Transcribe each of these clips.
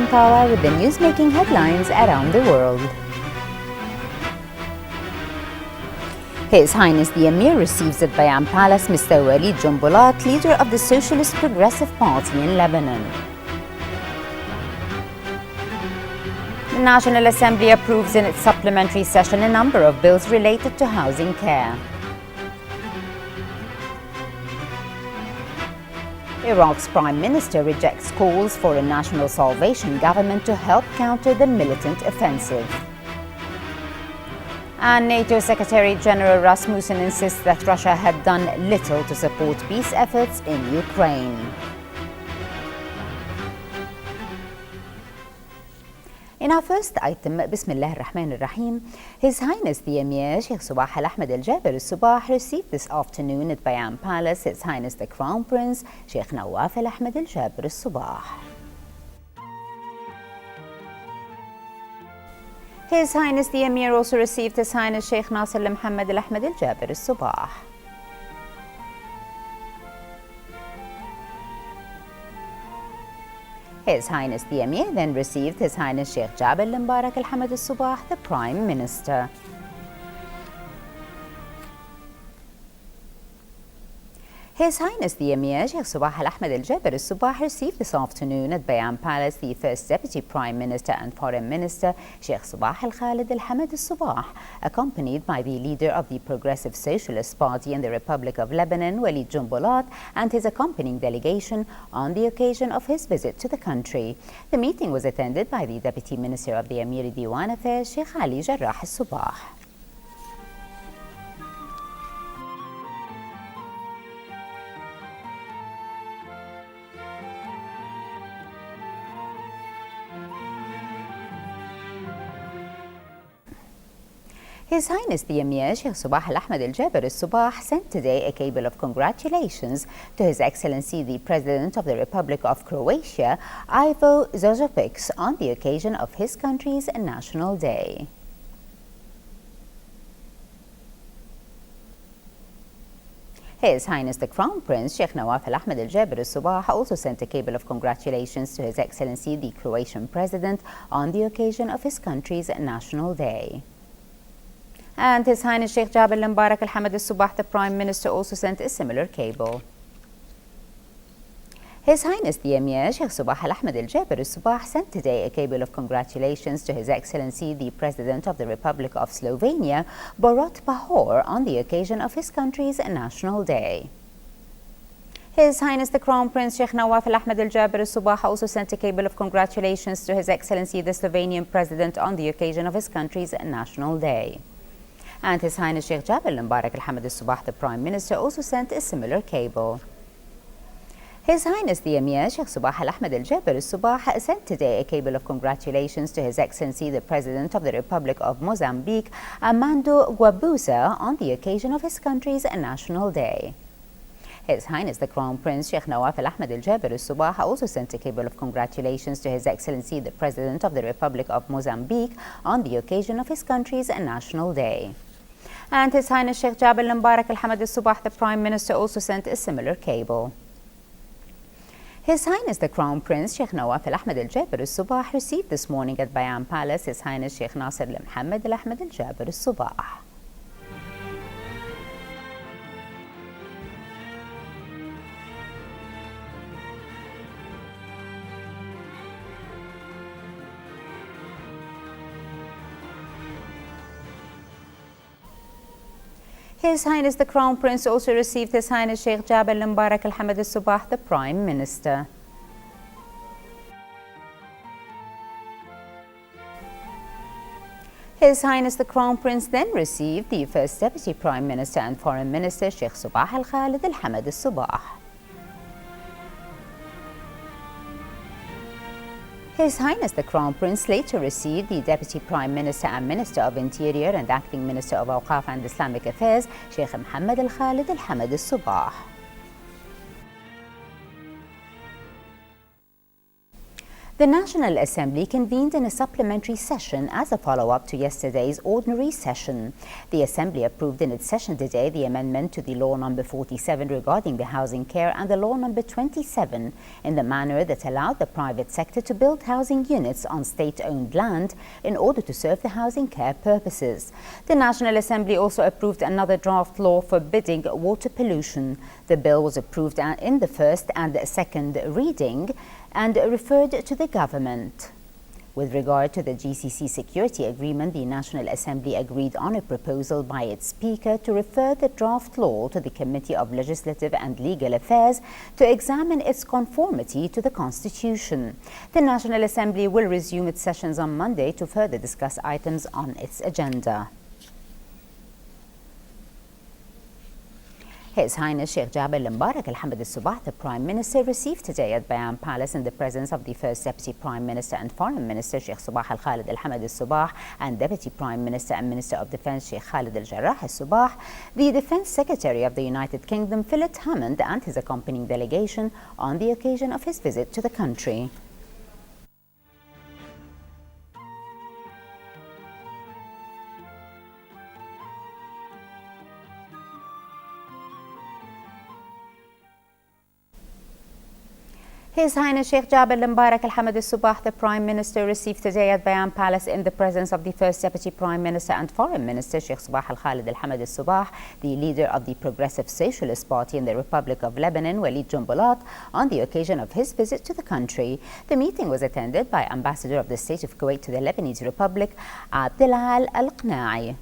Ankawa with the news-making headlines around the world. His Highness the Emir receives at Bayan Palace Mr. Walid Jumbulat, leader of the Socialist Progressive Party in Lebanon. The National Assembly approves in its supplementary session a number of bills related to housing care. Iraq's Prime Minister rejects calls for a national salvation government to help counter the militant offensive. And NATO Secretary General Rasmussen insists that Russia had done little to support peace efforts in Ukraine. In our first item, Bismillah ar-Rahman ar-Rahim, His Highness the Emir Sheikh Sabah Al-Ahmed Al-Jaber Al-Sabah received this afternoon at Bayan Palace His Highness the Crown Prince Sheikh Nawaf Al-Ahmed Al-Jaber Al-Sabah. His Highness the Emir also received His Highness Sheikh Nasser Al-Muhammad Al-Ahmed Al-Jaber Al-Sabah. His Highness the Emir then received His Highness Sheikh Jabal Al-Mubarak Al-Hamad Al-Sabah, the Prime Minister. His Highness the Emir Sheikh Sabah Al-Ahmed Al-Jaber Al-Sabah received this afternoon at Bayan Palace the First Deputy Prime Minister and Foreign Minister Sheikh Sabah Al-Khalid Al-Hamad Al-Sabah, accompanied by the leader of the Progressive Socialist Party in the Republic of Lebanon, Walid Jumbulat, and his accompanying delegation on the occasion of his visit to the country. The meeting was attended by the Deputy Minister of the Emiri Diwan Affairs Sheikh Ali Jarrah Al-Sabah. His Highness the Emir Sheikh Sabah Al-Ahmed Al-Jaber Al-Sabah sent today a cable of congratulations to His Excellency the President of the Republic of Croatia, Ivo Zozovic, on the occasion of his country's National Day. His Highness the Crown Prince Sheikh Nawaf Al-Ahmed Al-Jaber Al-Sabah also sent a cable of congratulations to His Excellency the Croatian President on the occasion of his country's National Day. And His Highness Sheikh Jabal Al-Mubarak Al-Hamad Al-Sabah, the Prime Minister, also sent a similar cable. His Highness the Emir Sheikh Sabah Al-Ahmed Al-Jaber Al-Sabah sent today a cable of congratulations to His Excellency the President of the Republic of Slovenia, Borut Pahor, on the occasion of his country's National Day. His Highness the Crown Prince Sheikh Nawaf Al-Ahmed Al-Jaber Al-Sabah also sent a cable of congratulations to His Excellency the Slovenian President on the occasion of his country's National Day. And His Highness Sheikh Jabal Al-Mubarak Al-Hamad Al-Sabah, the Prime Minister, also sent a similar cable. His Highness the Emir Sheikh Sabah Al-Ahmed Al-Jaber Al-Sabah sent today a cable of congratulations to His Excellency the President of the Republic of Mozambique, Armando Guebuza, on the occasion of his country's National Day. His Highness the Crown Prince Sheikh Nawaf Al-Ahmed Al-Jaber Al-Sabah also sent a cable of congratulations to His Excellency the President of the Republic of Mozambique on the occasion of his country's National Day. And His Highness Sheikh Jabal Al-Mubarak Al-Hamad Al-Sabah, the Prime Minister, also sent a similar cable. His Highness the Crown Prince Sheikh Nawaf Al-Ahmed Al-Jaber Al-Sabah received this morning at Bayan Palace His Highness Sheikh Nasser Al-Muhammad Al-Ahmed Al-Jaber Al-Sabah. His Highness the Crown Prince also received His Highness Sheikh Jabal Al-Mubarak Al-Hamad Al-Sabah, the Prime Minister. His Highness the Crown Prince then received the First Deputy Prime Minister and Foreign Minister Sheikh Sabah Al-Khalid Al-Hamad Al-Sabah. His Highness the Crown Prince later received the Deputy Prime Minister and Minister of Interior and Acting Minister of Awqaf and Islamic Affairs, Sheikh Muhammad Al-Khalid Al-Hamad Al-Sabah. The National Assembly convened in a supplementary session as a follow-up to yesterday's ordinary session. The Assembly approved in its session today the amendment to the Law No. 47 regarding the housing care and the Law No. 27 in the manner that allowed the private sector to build housing units on state-owned land in order to serve the housing care purposes. The National Assembly also approved another draft law forbidding water pollution. The bill was approved in the first and second reading and referred to the government. With regard to the GCC security agreement, the National Assembly agreed on a proposal by its Speaker to refer the draft law to the Committee of Legislative and Legal Affairs to examine its conformity to the Constitution. The National Assembly will resume its sessions on Monday to further discuss items on its agenda. His Highness Sheikh Jabir Mbarak Al-Hamad Al-Sabah, the Prime Minister, received today at Bayan Palace in the presence of the First Deputy Prime Minister and Foreign Minister Sheikh Sabah Al-Khalid Al-Hamad Al-Sabah and Deputy Prime Minister and Minister of Defence Sheikh Khalid Al-Jarrah Al-Sabah, the Defence Secretary of the United Kingdom Philip Hammond and his accompanying delegation on the occasion of his visit to the country. His Highness Sheikh Jabir Mbarak Al-Hamad Al-Sabah, the Prime Minister, received today at Bayan Palace in the presence of the First Deputy Prime Minister and Foreign Minister Sheikh Sabah Al-Khalid Al-Hamad Al-Sabah, the leader of the Progressive Socialist Party in the Republic of Lebanon, Walid Jumblat, on the occasion of his visit to the country. The meeting was attended by Ambassador of the State of Kuwait to the Lebanese Republic, Abdelal Al-Qna'i.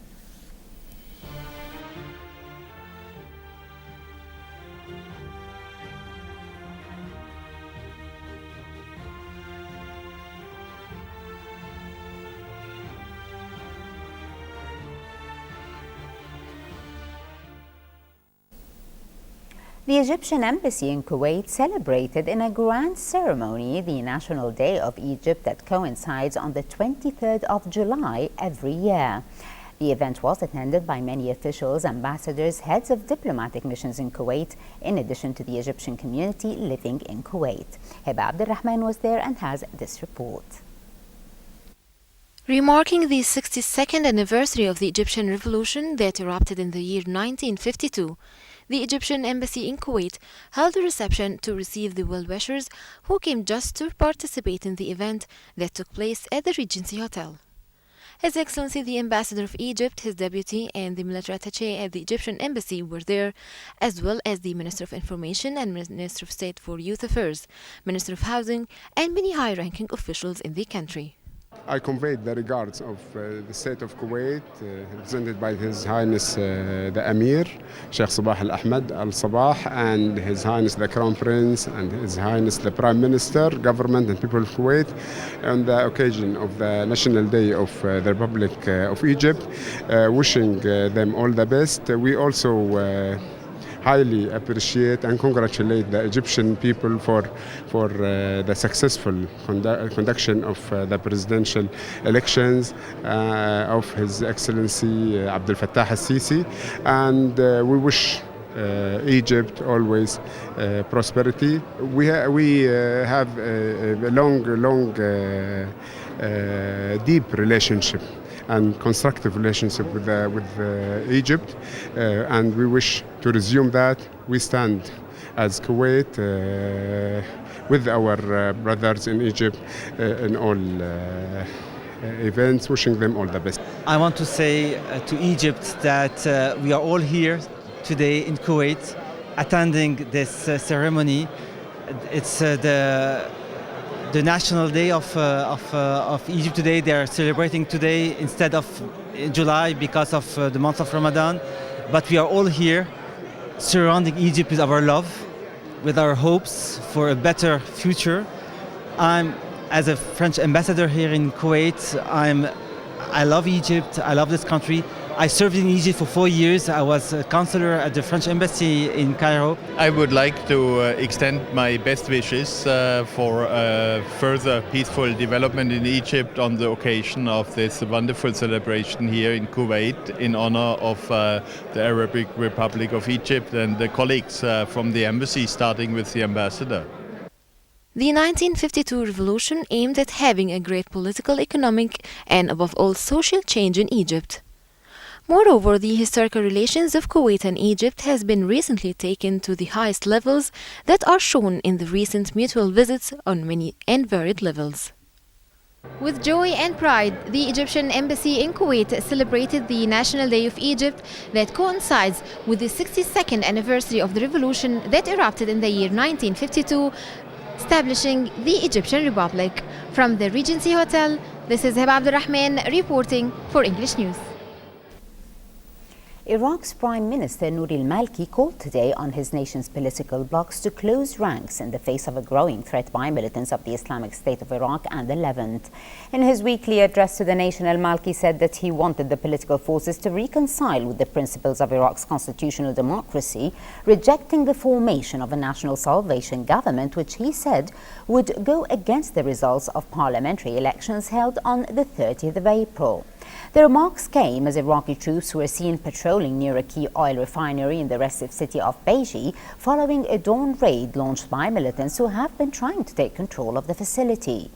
The Egyptian Embassy in Kuwait celebrated in a grand ceremony the National Day of Egypt that coincides on the 23rd of July every year. The event was attended by many officials, ambassadors, heads of diplomatic missions in Kuwait, in addition to the Egyptian community living in Kuwait. Heba Abdulrahman was there and has this report. Remarking the 62nd anniversary of the Egyptian Revolution that erupted in the year 1952, the Egyptian Embassy in Kuwait held a reception to receive the well-wishers who came just to participate in the event that took place at the Regency Hotel. His Excellency the Ambassador of Egypt, his deputy, and the military attaché at the Egyptian Embassy were there, as well as the Minister of Information and Minister of State for Youth Affairs, Minister of Housing, and many high-ranking officials in the country. I conveyed the regards of the State of Kuwait, represented by His Highness the Emir, Sheikh Sabah Al-Ahmad Al-Sabah, and His Highness the Crown Prince, and His Highness the Prime Minister, Government and people of Kuwait, on the occasion of the National Day of the Republic of Egypt, wishing them all the best. We also highly appreciate and congratulate the Egyptian people for the successful conduction of the presidential elections of His Excellency Abdel Fattah al-Sisi, and we wish Egypt always prosperity. We have a long, deep relationship and constructive relationship with Egypt, and we wish to resume that. We stand as Kuwait with our brothers in Egypt in all events, wishing them all the best. I want to say to Egypt that we are all here today in Kuwait attending this ceremony. It's the National Day of Egypt today. They are celebrating today instead of July because of the month of Ramadan. But we are all here surrounding Egypt with our love, with our hopes for a better future. As a French ambassador here in Kuwait, I love Egypt, I love this country. I served in Egypt for 4 years. I was a counselor at the French embassy in Cairo. I would like to extend my best wishes for further peaceful development in Egypt on the occasion of this wonderful celebration here in Kuwait in honor of the Arabic Republic of Egypt and the colleagues from the embassy, starting with the ambassador. The 1952 revolution aimed at having a great political, economic, and above all social change in Egypt. Moreover, the historical relations of Kuwait and Egypt has been recently taken to the highest levels that are shown in the recent mutual visits on many and varied levels. With joy and pride, the Egyptian embassy in Kuwait celebrated the National Day of Egypt that coincides with the 62nd anniversary of the revolution that erupted in the year 1952, establishing the Egyptian Republic. From the Regency Hotel, this is Heba Abdulrahman reporting for English News. Iraq's Prime Minister Nouri al-Maliki called today on his nation's political blocs to close ranks in the face of a growing threat by militants of the Islamic State of Iraq and the Levant. In his weekly address to the nation, al-Maliki said that he wanted the political forces to reconcile with the principles of Iraq's constitutional democracy, rejecting the formation of a national salvation government, which he said would go against the results of parliamentary elections held on the 30th of April. The remarks came as Iraqi troops were seen patrolling near a key oil refinery in the restive city of Beji following a dawn raid launched by militants who have been trying to take control of the facility.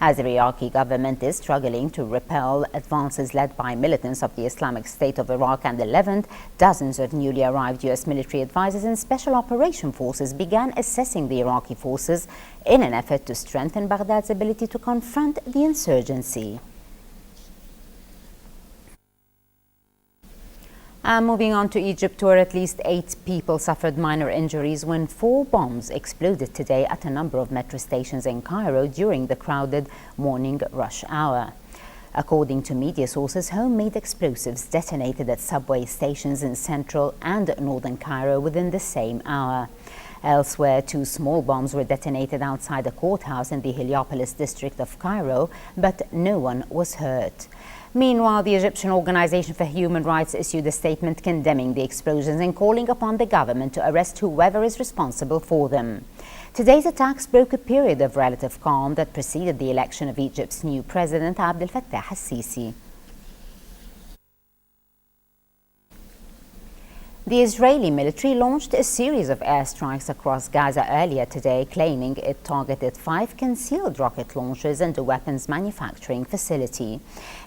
As the Iraqi government is struggling to repel advances led by militants of the Islamic State of Iraq and the Levant, dozens of newly arrived U.S. military advisors and special operation forces began assessing the Iraqi forces in an effort to strengthen Baghdad's ability to confront the insurgency. Moving on to Egypt, where at least 8 people suffered minor injuries when 4 bombs exploded today at a number of metro stations in Cairo during the crowded morning rush hour. According to media sources, homemade explosives detonated at subway stations in central and northern Cairo within the same hour. Elsewhere, 2 small bombs were detonated outside a courthouse in the Heliopolis district of Cairo, but no one was hurt. Meanwhile, the Egyptian Organization for Human Rights issued a statement condemning the explosions and calling upon the government to arrest whoever is responsible for them. Today's attacks broke a period of relative calm that preceded the election of Egypt's new president, Abdel Fattah al-Sisi. The Israeli military launched a series of airstrikes across Gaza earlier today, claiming it targeted 5 concealed rocket launchers and a weapons manufacturing facility.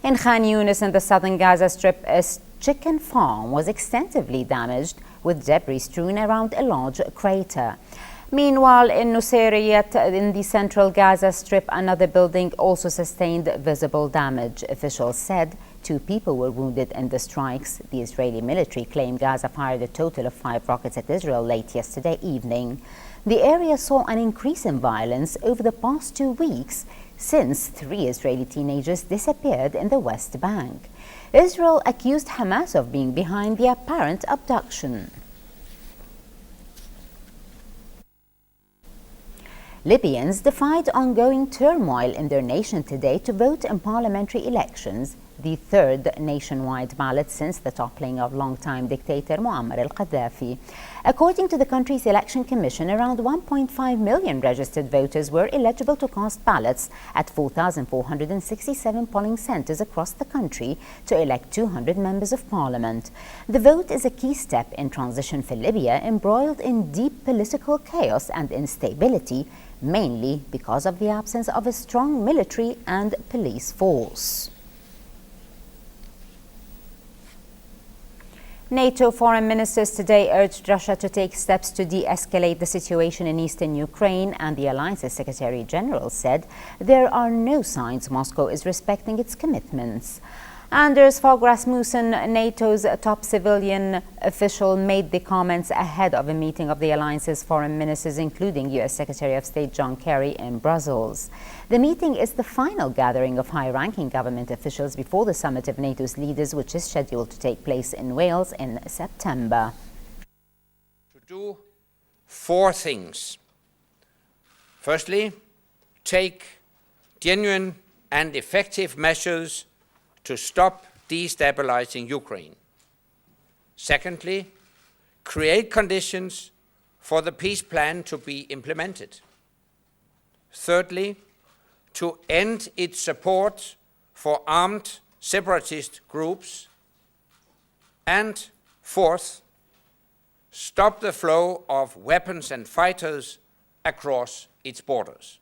In Khan Yunis in the southern Gaza Strip, a chicken farm was extensively damaged, with debris strewn around a large crater. Meanwhile, in Nusayrat, in the central Gaza Strip, another building also sustained visible damage. Officials said 2 people were wounded in the strikes. The Israeli military claimed Gaza fired a total of 5 rockets at Israel late yesterday evening. The area saw an increase in violence over the past 2 weeks since 3 Israeli teenagers disappeared in the West Bank. Israel accused Hamas of being behind the apparent abduction. Libyans defied ongoing turmoil in their nation today to vote in parliamentary elections, the 3rd nationwide ballot since the toppling of longtime dictator Muammar al-Gaddafi. According to the country's election commission, around 1.5 million registered voters were eligible to cast ballots at 4,467 polling centers across the country to elect 200 members of parliament. The vote is a key step in transition for Libya, embroiled in deep political chaos and instability, mainly because of the absence of a strong military and police force. NATO foreign ministers today urged Russia to take steps to de-escalate the situation in eastern Ukraine, and the alliance's Secretary General said there are no signs Moscow is respecting its commitments. Anders Fogh Rasmussen, NATO's top civilian official, made the comments ahead of a meeting of the alliance's foreign ministers, including U.S. Secretary of State John Kerry in Brussels. The meeting is the final gathering of high-ranking government officials before the summit of NATO's leaders, which is scheduled to take place in Wales in September. To do 4 things. Firstly, take genuine and effective measures to stop destabilizing Ukraine. Secondly, create conditions for the peace plan to be implemented. Thirdly, to end its support for armed separatist groups. And fourth, stop the flow of weapons and fighters across its borders.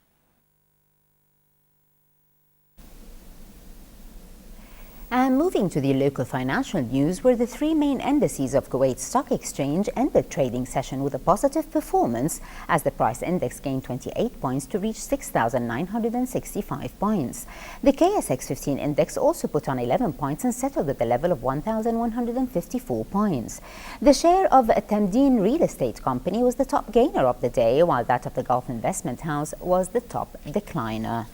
And moving to the local financial news, where the three main indices of Kuwait Stock Exchange ended trading session with a positive performance as the price index gained 28 points to reach 6,965 points. The KSX 15 index also put on 11 points and settled at the level of 1,154 points. The share of Tamdeen Real Estate Company was the top gainer of the day, while that of the Gulf Investment House was the top decliner.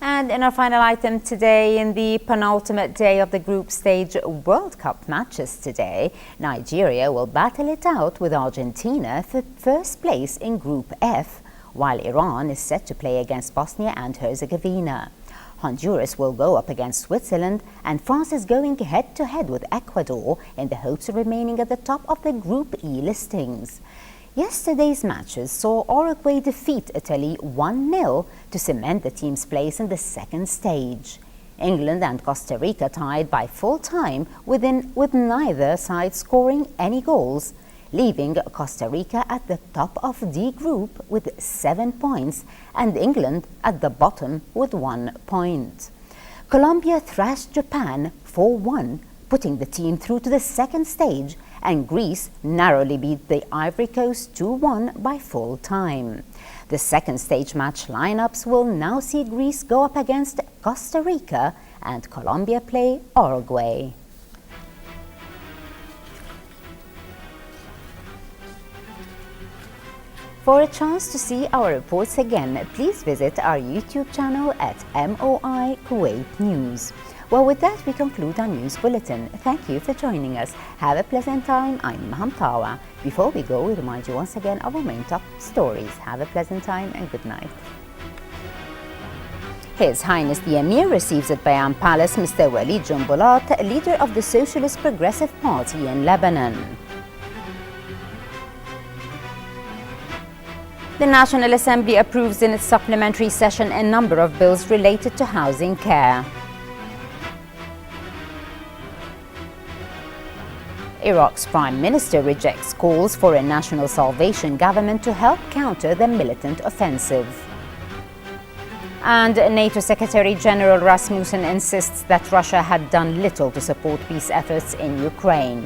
And in our final item today, in the penultimate day of the group stage World Cup matches today, Nigeria will battle it out with Argentina for first place in Group F, while Iran is set to play against Bosnia and Herzegovina. Honduras will go up against Switzerland, and France is going head-to-head with Ecuador in the hopes of remaining at the top of the Group E listings. Yesterday's matches saw Uruguay defeat Italy 1-0 to cement the team's place in the second stage. England and Costa Rica tied by full time with neither side scoring any goals, leaving Costa Rica at the top of D Group with 7 points and England at the bottom with 1 point. Colombia thrashed Japan 4-1, putting the team through to the second stage, and Greece narrowly beat the Ivory Coast 2-1 by full time. The second stage match lineups will now see Greece go up against Costa Rica and Colombia play Uruguay. For a chance to see our reports again, please visit our YouTube channel at MOI Kuwait News. Well, with that, we conclude our news bulletin. Thank you for joining us. Have a pleasant time. I'm Mahamtawa. Before we go, we remind you once again of our main top stories. Have a pleasant time and good night. His Highness the Emir receives at Bayan Palace Mr. Walid Jumbulat, leader of the Socialist Progressive Party in Lebanon. The National Assembly approves in its supplementary session a number of bills related to housing care. Iraq's Prime Minister rejects calls for a national salvation government to help counter the militant offensive. And NATO Secretary General Rasmussen insists that Russia had done little to support peace efforts in Ukraine.